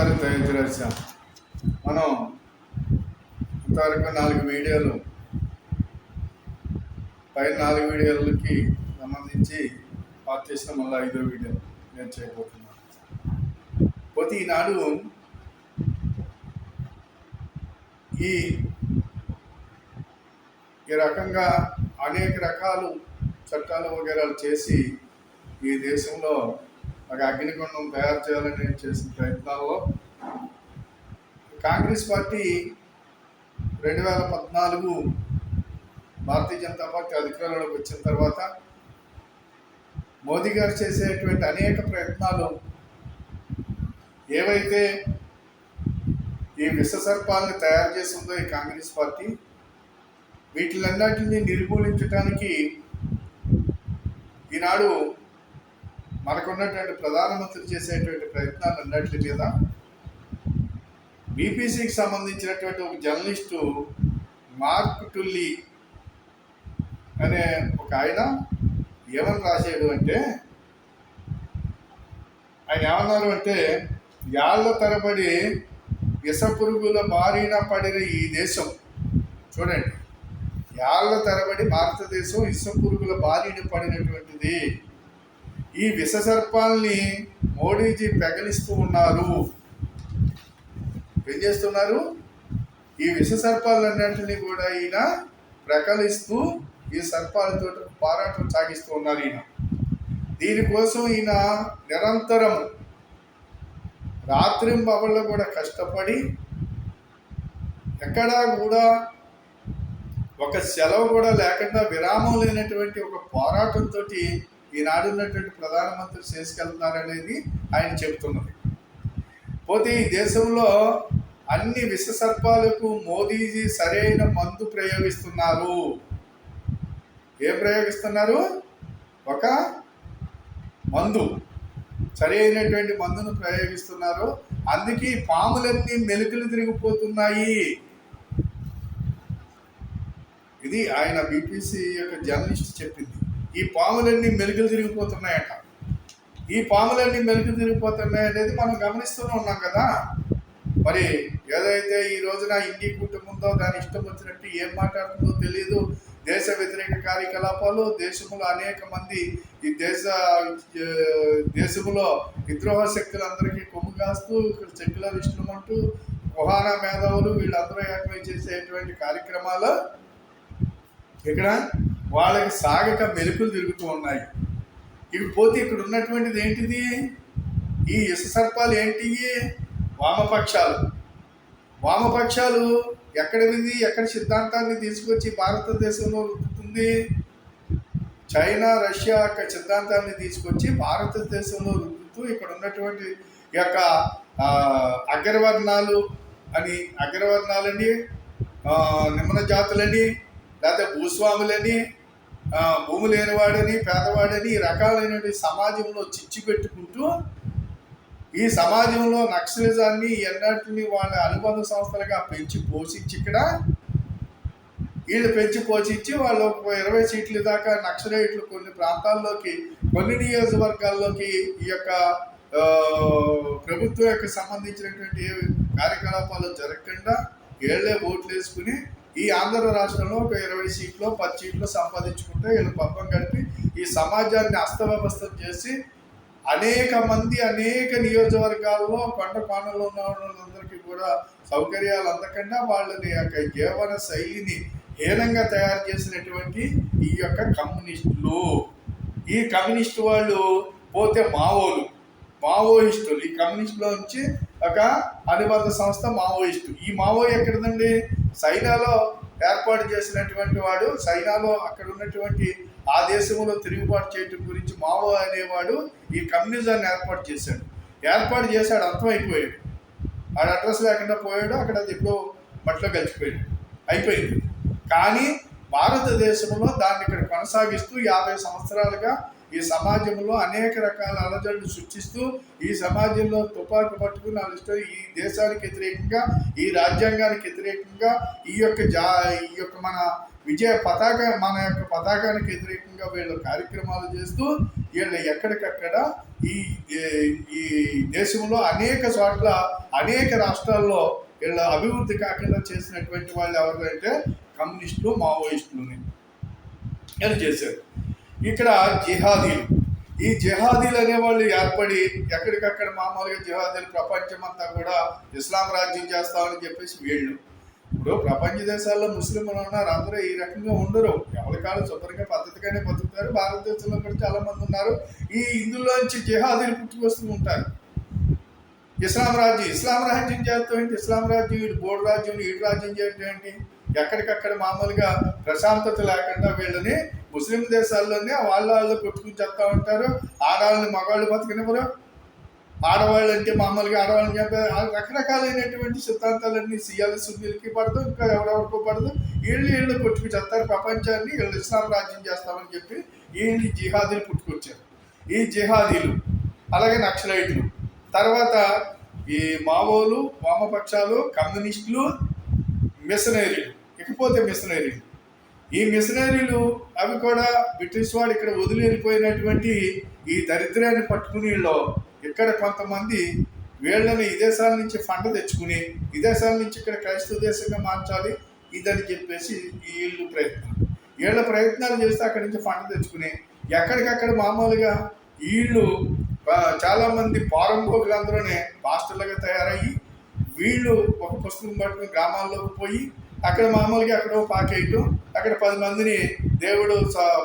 నమస్కారం తేజరాజ. మనం ఇంతవరకు 4 వీడియోలు పైన 4 వీడియోలకి సంబంధించి పాస్ చేసిన మళ్ళీ 5వ వీడియో నేను చేయబోతున్నాను. పోతే ఈనాడు ఈ రకంగా అనేక రకాలు చట్టాలు వగేరాలు చేసి ఈ దేశంలో ఒక అగ్నిగుండం తయారు చేయాలని చేసిన ప్రయత్నాల్లో కాంగ్రెస్ పార్టీ 2014 భారతీయ జనతా పార్టీ అధికారంలోకి వచ్చిన తర్వాత మోదీ గారు చేసేటువంటి అనేక ప్రయత్నాలు ఏవైతే ఈ విషసర్పాలను తయారు చేసిందో ఈ కాంగ్రెస్ పార్టీ వీటిలన్నిటిని నిర్మూలించడానికి ఈనాడు మనకున్నటువంటి ప్రధానమంత్రి చేసేటువంటి ప్రయత్నాలు అన్నిటి మీద బీబీసీకి సంబంధించినటువంటి ఒక జర్నలిస్టు మార్క్ టుల్లీ అనే ఒక ఆయన ఏమని రాశాడు అంటే, ఆయన ఏమన్నారు అంటే, ఏళ్ల తరబడి విషపురుగుల బారిన పడిన ఈ దేశం చూడండి, ఏళ్ల తరబడి భారతదేశం విషపురుగుల బారిన పడినటువంటిది. ఈ విషసర్పాల్ని మోడీజీ పెగలిస్తూ ఉన్నారు. ఏం చేస్తున్నారు? ఈ విషసర్పాలన్నింటినీ కూడా ఈయన ప్రకలిస్తూ ఈ సర్పాలతో పోరాటం సాగిస్తూ ఉన్నారు. ఈయన దీనికోసం ఈయన నిరంతరం రాత్రింబవళ్ళు కూడా కష్టపడి ఎక్కడా కూడా ఒక సెలవు కూడా లేకుండా విరామం లేనటువంటి ఒక పోరాటంతో ఈనాడు ఉన్నటువంటి ప్రధానమంత్రి చేసుకెళ్తున్నారనేది ఆయన చెబుతున్నది. పోతే ఈ దేశంలో అన్ని విషసర్పాలకు మోదీజీ సరైన మందు ప్రయోగిస్తున్నారు. ఏం ప్రయోగిస్తున్నారు? ఒక మందు, సరైనటువంటి మందును ప్రయోగిస్తున్నారు. అందుకే పాములన్నీ మెలికలు తిరిగిపోతున్నాయి. ఇది ఆయన బీబీసీ యొక్క జర్నలిస్ట్ చెప్పింది. ఈ పాములన్నీ మెలికలు తిరిగిపోతున్నాయట. ఈ పాములన్నీ మెలికలు తిరిగిపోతున్నాయి అనేది మనం గమనిస్తూనే ఉన్నాం కదా. మరి ఏదైతే ఈ రోజున ఇండి కుటుంబంతో దాని ఇష్టం వచ్చినట్టు ఏం మాట్లాడుతుందో తెలియదు. దేశ వ్యతిరేక కార్యకలాపాలు, దేశంలో అనేక మంది ఈ దేశంలో విద్రోహ శక్తులందరికీ కొమ్ము కాస్తూ ఇక్కడ సెక్యులరిస్టులు అంటూ కుహానా మేధావులు వీళ్ళందరూ ఏకమై చేసేటువంటి కార్యక్రమాలు ఇక్కడ వాళ్ళకి సాగక మెలుకులు తిరుగుతూ ఉన్నాయి. ఇవి పోతే ఇక్కడ ఉన్నటువంటిది ఏంటిది? ఈ విషసర్పాలు ఏంటి? వామపక్షాలు. వామపక్షాలు ఎక్కడ సిద్ధాంతాన్ని తీసుకొచ్చి భారతదేశంలో రుద్దుతుంది? చైనా, రష్యా యొక్క సిద్ధాంతాన్ని తీసుకొచ్చి భారతదేశంలో రుద్దుతూ ఇక్కడ ఉన్నటువంటి యొక్క అగ్రవర్ణాలని నిమ్న జాతులని, లేకపోతే భూస్వాములని, భూమి లేనివాడని, పేదవాడని ఈ రకాలైనటువంటి సమాజంలో చిచ్చు పెట్టుకుంటూ ఈ సమాజంలో నక్సలిజాన్ని ఎన్నటిని వాళ్ళ అనుబంధ సంస్థలుగా పెంచి పోషించి ఇక్కడ వీళ్ళు పెంచి పోషించి వాళ్ళు 20 సీట్ల దాకా నక్సలైట్లు కొన్ని ప్రాంతాల్లోకి, కొన్ని నియోజకవర్గాల్లోకి ఈ యొక్క ప్రభుత్వం యొక్క సంబంధించినటువంటి కార్యకలాపాలు జరగకుండా ఏళ్లే ఓట్లు వేసుకుని ఈ ఆంధ్ర రాష్ట్రంలో ఒక 20 సీట్లు 10 సీట్లు సంపాదించుకుంటే వీళ్ళు పబ్బం గడిపి ఈ సమాజాన్ని అస్తవ్యవస్థం చేసి అనేక మంది అనేక నియోజకవర్గాల్లో కొండ కోణంలో ఉన్న వాళ్ళందరికీ కూడా సౌకర్యాలు అందకుండా వాళ్ళని యొక్క జీవన శైలిని హీనంగా తయారు చేసినటువంటి ఈ యొక్క కమ్యూనిస్టులు. ఈ కమ్యూనిస్టు వాళ్ళు పోతే మావోయిస్టులు. ఈ కమ్యూనిస్టులో నుంచి ఒక అనుబంధ సంస్థ మావోయిస్టు. ఈ మావో ఎక్కడదండి? చైనాలో ఏర్పాటు చేసినటువంటి వాడు. చైనాలో అక్కడ ఉన్నటువంటి ఆ దేశంలో తిరుగుబాటు చేయటం గురించి మావో అనేవాడు ఈ కమ్యూనిజాన్ని ఏర్పాటు చేశాడు. అంతమైపోయాడు. వాడు అడ్రస్ లేకుండా పోయాడు. అక్కడ అది ఎప్పుడో మట్లో కలిసిపోయాడు, అయిపోయింది. కానీ భారతదేశంలో దాన్ని ఇక్కడ కొనసాగిస్తూ 50 సంవత్సరాలుగా ఈ సమాజంలో అనేక రకాల అలజడులు సృష్టిస్తూ ఈ సమాజంలో తుపాకు పట్టుకుని అలజడి ఈ దేశానికి వ్యతిరేకంగా, ఈ రాజ్యాంగానికి వ్యతిరేకంగా, ఈ యొక్క మన మన యొక్క పతాకానికి వ్యతిరేకంగా వీళ్ళు కార్యక్రమాలు చేస్తూ వీళ్ళు ఎక్కడికక్కడ ఈ ఈ దేశంలో అనేక చోట్ల అనేక రాష్ట్రాల్లో వీళ్ళ అభివృద్ధి కాకుండా చేసినటువంటి వాళ్ళు ఎవరంటే కమ్యూనిస్టులు, మావోయిస్టులని అని చేశారు. ఇక్కడ జిహాదీలు, ఈ జిహాదీలు అనేవాళ్ళు ఏర్పడి ఎక్కడికక్కడ మామూలుగా జిహాదీలు ప్రపంచమంతా కూడా ఇస్లాం రాజ్యం చేస్తామని చెప్పేసి వీళ్ళు. ఇప్పుడు ప్రపంచ దేశాల్లో ముస్లింలు ఉన్నారు, అందరూ ఈ రకంగా ఉండరు, ఎవరి కాదు శుభ్రంగా పద్ధతిగానే బతుకుతారు. భారతదేశంలో కూడా చాలా మంది ఉన్నారు. ఈ ఇందులోంచి జిహాదీలు పుట్టుకొస్తూ ఉంటారు. ఇస్లాం రాజ్యం చేస్తాం ఏంటి? ఇస్లాం రాజ్యం వీడు బోర్డు రాజ్యం, వీడి రాజ్యం చేయడం ఏంటి? ఎక్కడికక్కడ మామూలుగా ప్రశాంతత లేకుండా వీళ్ళని ముస్లిం దేశాల్లోనే వాళ్ళు కొట్టుకుని చెప్తా ఉంటారు. ఆడవాళ్ళని మగవాళ్ళు బతకనివ్వరు. ఆడవాళ్ళు అంటే మామూలుగా ఆడవాళ్ళని చెప్పే రకరకాలైనటువంటి సిద్ధాంతాలన్నీ సియాలి సున్నీలకి పడదు, ఇంకా ఎవరెవరికో పడదు. వీళ్ళు కొట్టుకు చెప్తారు ప్రపంచాన్ని. వీళ్ళు ఇస్లాం రాజ్యం చేస్తామని చెప్పి వీళ్ళు జిహాదీలు పుట్టుకొచ్చారు. ఈ జిహాదీలు, అలాగే నక్సలైట్లు, తర్వాత ఈ మావోలు, వామపక్షాలు, కమ్యూనిస్టులు, మిషనరీలు. ఇకపోతే మిషనరీలు, ఈ మిషనరీలు అవి కూడా బ్రిటిష్ వాడు ఇక్కడ వదిలి వెళ్ళిపోయినటువంటి ఈ దరిద్రాన్ని పట్టుకుని ఇక్కడ కొంతమంది వీళ్ళని విదేశాల నుంచి ఫండ్ తెచ్చుకుని విదేశాల నుంచి ఇక్కడ క్రైస్తవ దేశంగా మార్చాలి ఇదని చెప్పేసి వీళ్ళ ప్రయత్నాలు చేస్తే అక్కడి నుంచి ఫండ్ తెచ్చుకుని ఎక్కడికక్కడ మామూలుగా వీళ్ళు చాలామంది పారంభోగులందరూనే పాస్టర్లుగా తయారయ్యి వీళ్ళు ఒక పుస్తకం పట్టుకుని గ్రామాల్లోకి పోయి అక్కడ మామూలుగా అక్కడ పాకేయటం, అక్కడ 10 మందిని దేవుడు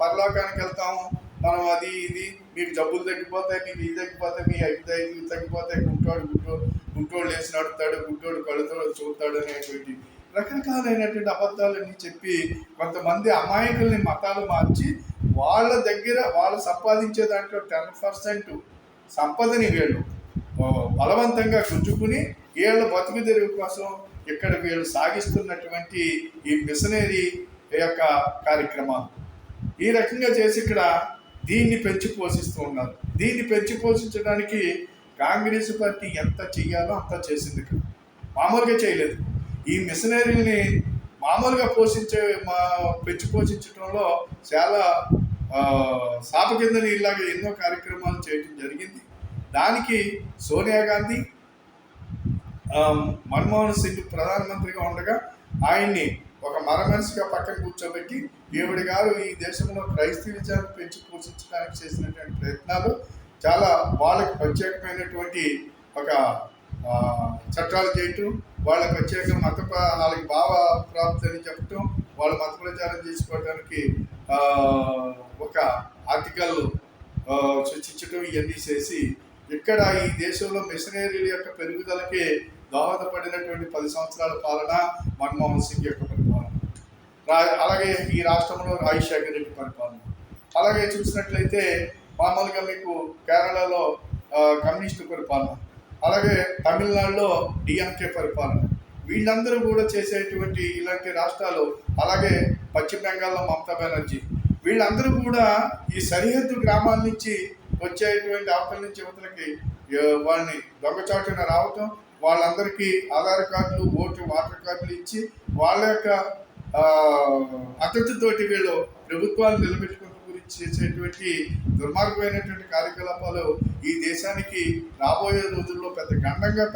పరలోకానికి వెళ్తాము మనం, అది ఇది, మీకు జబ్బులు తగ్గిపోతాయి, మీకు ఇది తగ్గిపోతాయి, మీ అభిప్రాయాలు తగ్గిపోతాయి, గుంటోడు లేచి నడుతాడు, గుంటోడు కడుతాడు చూస్తాడు అనేటువంటి రకరకాలైనటువంటి అబద్ధాలన్నీ చెప్పి కొంతమంది అమాయకుల్ని మతాలు మార్చి వాళ్ళ దగ్గర వాళ్ళు సంపాదించే దాంట్లో 10% సంపదని వీళ్ళు బలవంతంగా గుంజుకుని వీళ్ళ బతుకు తెరువు కోసం ఇక్కడ వీళ్ళు సాగిస్తున్నటువంటి ఈ మిషనరీ యొక్క కార్యక్రమాలు ఈ రకంగా చేసి ఇక్కడ దీన్ని పెంచి పోషిస్తూ ఉన్నారు. దీన్ని పెంచి పోషించడానికి కాంగ్రెస్ పార్టీ ఎంత చెయ్యాలో అంత చేసింది, ఇక్కడ మామూలుగా చేయలేదు. ఈ మిషనరీని మామూలుగా పెంచి పోషించడంలో చాలా శాప కిందని ఇలాగ ఎన్నో కార్యక్రమాలు చేయడం జరిగింది. దానికి సోనియా గాంధీ, మన్మోహన్ సింగ్ ప్రధానమంత్రిగా ఉండగా ఆయన్ని ఒక మరమనిషిగా పక్కన కూర్చోబెట్టి దేవుడి గారు ఈ దేశంలో క్రైస్తవిజాన్ని పెంచి పోషించడానికి చేసినటువంటి ప్రయత్నాలు చాలా వాళ్ళకి ప్రత్యేకమైనటువంటి ఒక చట్టాలు చేయటం, వాళ్ళ ప్రత్యేక వాళ్ళకి భావ ప్రాప్తి అని చెప్పటం, వాళ్ళ మత ప్రచారం చేసుకోవడానికి ఒక ఆర్టికల్ సృష్టించడం ఇవన్నీ చేసి ఇక్కడ ఈ దేశంలో మిషనరీల యొక్క పెరుగుదలకి దోహదపడినటువంటి 10 సంవత్సరాల పాలన మన్మోహన్ సింగ్ యొక్క పరిపాలన, అలాగే ఈ రాష్ట్రంలో రాజశేఖర రెడ్డి పరిపాలన, అలాగే చూసినట్లయితే మామూలుగా మీకు కేరళలో కమ్యూనిస్టు పరిపాలన, అలాగే తమిళనాడులో డిఎంకే పరిపాలన, వీళ్ళందరూ కూడా చేసేటువంటి ఇలాంటి రాష్ట్రాలు, అలాగే పశ్చిమ బెంగాల్లో మమతా బెనర్జీ, వీళ్ళందరూ కూడా ఈ సరిహద్దు గ్రామాల నుంచి వచ్చేటువంటి అవతల నుంచి యువతలకి వాళ్ళని దొంగచాటున రావటం, వాళ్ళందరికీ ఆధార్ కార్డులు, వాటర్ కార్డులు ఇచ్చి వాళ్ళ యొక్క అతిథితోటి వీళ్ళు ప్రభుత్వాలు నిలబెట్టుకునే గురించి చేసేటువంటి దుర్మార్గమైనటువంటి కార్యకలాపాలు ఈ దేశానికి రాబోయే రోజుల్లో పెద్ద గండంగా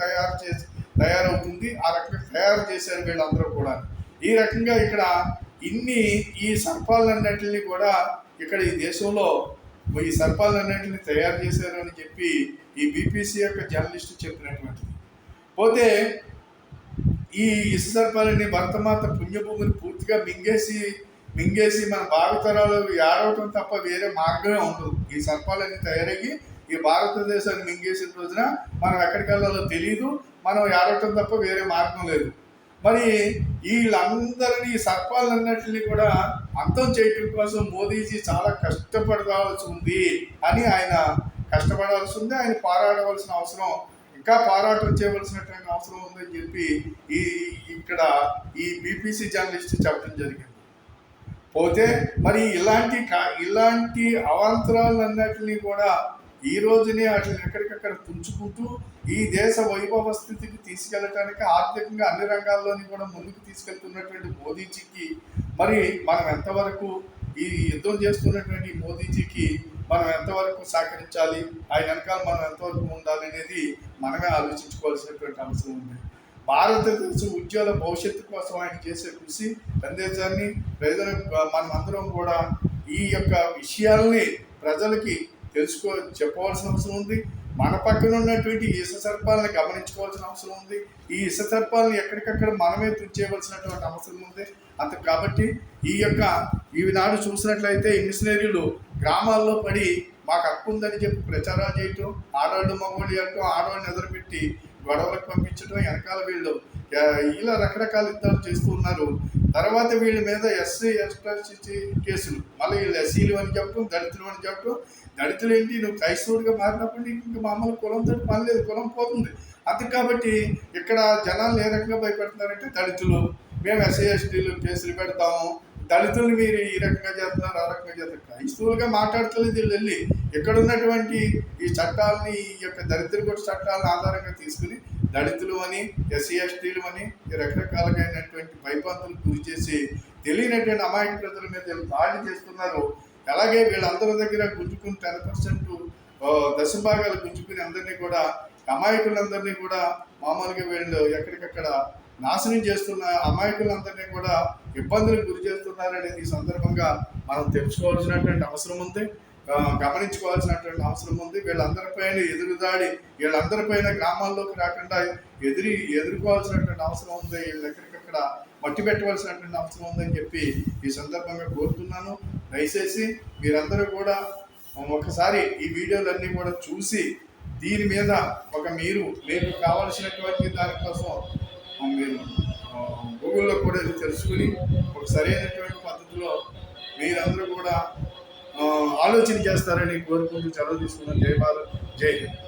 తయారవుతుంది. ఆ రకంగా తయారు చేశారు వీళ్ళందరూ కూడా. ఈ రకంగా ఇక్కడ ఈ సర్పాలన్నింటినీ కూడా ఇక్కడ ఈ దేశంలో ఈ సర్పాలన్నింటినీ తయారు చేశారు అని చెప్పి ఈ బీపీసీ యొక్క జర్నలిస్టు చెప్పినటువంటిది. పోతే ఈ ఇసు సర్పాలని భరతమాత పుణ్యభూమిని పూర్తిగా మింగేసి మన భావితరాలు ఏడవటం తప్ప వేరే మార్గమే ఉండదు. ఈ సర్పాలన్నీ తయారయ్యి ఈ భారతదేశాన్ని మింగేసిన రోజున మనం ఎక్కడికి వెళ్ళాలో తెలియదు, మనం ఏడవటం తప్ప వేరే మార్గం లేదు. మరి వీళ్ళందరినీ సర్పాలన్నింటినీ కూడా అంతం చేయటం కోసం మోదీజీ చాలా కష్టపడాల్సి ఉంది అని ఆయన కష్టపడాల్సి ఉంది, ఆయన పోరాడవలసిన అవసరం, ఇంకా పోరాటం చేయవలసినటువంటి అవసరం ఉందని చెప్పి ఇక్కడ ఈ బీపీసీ జర్నలిస్ట్ చెప్పడం జరిగింది. పోతే మరి ఇలాంటి అవాంతరాలన్నిటినీ కూడా ఈ రోజునే వాటిని ఎక్కడికక్కడ తుంచుకుంటూ ఈ దేశ వైభవ స్థితికి తీసుకెళ్ళటానికి ఆర్థికంగా అన్ని రంగాల్లోని కూడా ముందుకు తీసుకెళ్తున్నటువంటి మోదీజీకి మరి మనం ఎంతవరకు ఈ యుద్ధం చేస్తున్నటువంటి మోదీజీకి మనం ఎంతవరకు సహకరించాలి, ఆయన వెనకాల మనం ఎంతవరకు ఉండాలి అనేది మనమే ఆలోచించుకోవాల్సినటువంటి అవసరం ఉంది. భారతదేశ ఉజ్వల భవిష్యత్తు కోసం ఆయన చేసే కృషి సందేశాన్ని ప్రజలు మనం అందరం కూడా ఈ యొక్క విషయాల్ని ప్రజలకి చెప్పవలసిన అవసరం ఉంది. మన పక్కన ఉన్నటువంటి ఇసుక సర్పాలను గమనించుకోవాల్సిన అవసరం ఉంది. ఈ ఇసుక సర్పాలను ఎక్కడికక్కడ మనమే తుంచేయవలసినటువంటి అవసరం ఉంది. కాబట్టి ఈనాడు చూసినట్లయితే ఈ మిషనరీలు గ్రామాల్లో పడి మాకు హక్కు ఉందని చెప్పి ప్రచారాలు చేయటం, ఆడవాళ్ళు మగవాళ్ళు చేయటం, ఆడవాళ్ళని ఎదురుపెట్టి గొడవలకు పంపించడం, వెనకాల వీళ్ళు ఇలా రకరకాల యుద్ధాలు చేస్తూ ఉన్నారు. తర్వాత వీళ్ళ మీద ఎస్సీ కేసులు, మళ్ళీ వీళ్ళు ఎస్సీలు అని చెప్పడం, దళితులు అని చెప్పడం. దళితులు ఏంటి, నువ్వు క్రైస్తవుడిగా మారినప్పుడు నీకు ఇంకా మామూలు కులంతో పని లేదు, కులం పోతుంది. అందుకు కాబట్టి ఇక్కడ జనాలు ఏ రకంగా భయపెడుతున్నారంటే దళితులు మేము ఎస్సీ ఎస్టీలు కేసులు పెడతాము, దళితులు మీరు ఈ రకంగా చేస్తున్నారు, ఆ రకంగా చేస్తున్నారు. క్రైస్తవులుగా మాట్లాడతలేదు వీళ్ళు వెళ్ళి ఇక్కడ ఉన్నటువంటి ఈ చట్టాలని, ఈ యొక్క దరిద్ర కొట్టు చట్టాలను ఆధారంగా తీసుకుని దళితులు అని, ఎస్సీ ఎస్టీలు అని రకరకాలైనటువంటి భయపాంతులు గురి చేసి తెలియనటువంటి అమాయక ప్రజల మీద దాడి చేస్తున్నారు. అలాగే వీళ్ళందరి దగ్గర గుంజుకుని 10% దశభాగాలు గుంజుకుని అందరినీ కూడా అమాయకులందరినీ కూడా మామూలుగా వీళ్ళు ఎక్కడికక్కడ నాశనం చేస్తున్న అమాయకులందరినీ కూడా ఇబ్బందులకు గురి చేస్తున్నారనేది ఈ సందర్భంగా మనం తెలుసుకోవాల్సినటువంటి అవసరం ఉంది, గమనించుకోవాల్సినటువంటి అవసరం ఉంది. వీళ్ళందరిపైన ఎదురుదాడి, వీళ్ళందరిపైన గ్రామాల్లోకి రాకుండా ఎదుర్కోవాల్సినటువంటి అవసరం ఉంది. వీళ్ళు ఎక్కడికక్కడ మట్టి పెట్టవలసినటువంటి అవసరం ఉందని చెప్పి ఈ సందర్భంగా కోరుతున్నాను. దయచేసి మీరందరూ కూడా ఒకసారి ఈ వీడియోలన్నీ కూడా చూసి దీని మీద మీకు కావాల్సినటువంటి దానికోసం మీరు గూగుల్లో కూడా ఇది తెలుసుకుని ఒక సరైనటువంటి పద్ధతిలో మీరందరూ కూడా ఆలోచన చేస్తారని కోరుకుంటూ సెలవు తీసుకున్నాను. జై భారత్, జై హింద్.